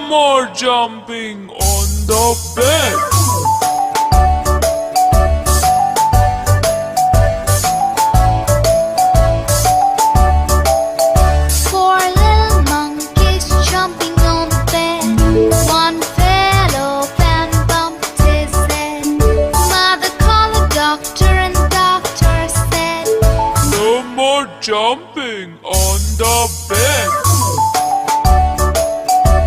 more jumping on the bed. Four little monkeys jumping on the bed. One fell off and bumped his head. Mother called the doctor and the doctor said, No more jumping.